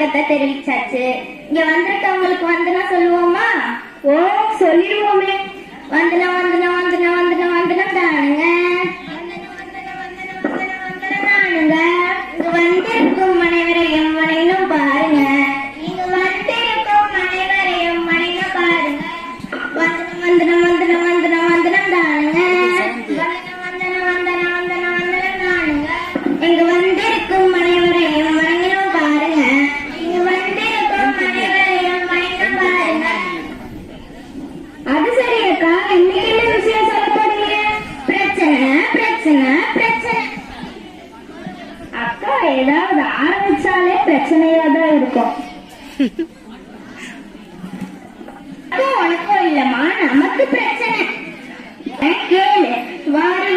வணக்கத்தை தெரிவிச்சாச்சு. இங்க வந்திருக்கவங்களுக்கு வந்தனா சொல்லுவோமா? ஓ, சொல்லிடுவோமே. வந்தனம் வந்தனம் வந்தனம் வந்தனம் வந்தனம் தானுங்க. தானுங்க. இங்க வந்திருக்கும் அனைவரையும் மனைனும் பாருங்க. இங்க வந்திருக்கும் அனைவரையும் மனைனும் பாருங்க. வந்தனம் வந்தனம் வந்தனம் வந்தனம் வந்தனம் தானுங்க. வந்தனம் வந்தனம் வந்தனம் வந்தனம் வந்தனம் தானுங்க. இங்க வந்திருக்கும் அனைவரையும் மனைனும் பாருங்க. இங்க வந்திருக்கும் அனைவரையும் மனைனும் பாருங்க. அது சரி அக்கா, இன்னைக்கு என்ன விஷயம் சொல்ல போறீங்க? பிரச்சனை பிரச்சனை பிரச்சனை. அக்கா, ஏதாவது ஆரம்பிச்சாலே பிரச்சனையா தான் இருக்கும். உனக்கும் இல்லம்மா, நமக்கு பிரச்சனை. கேளு. வாரி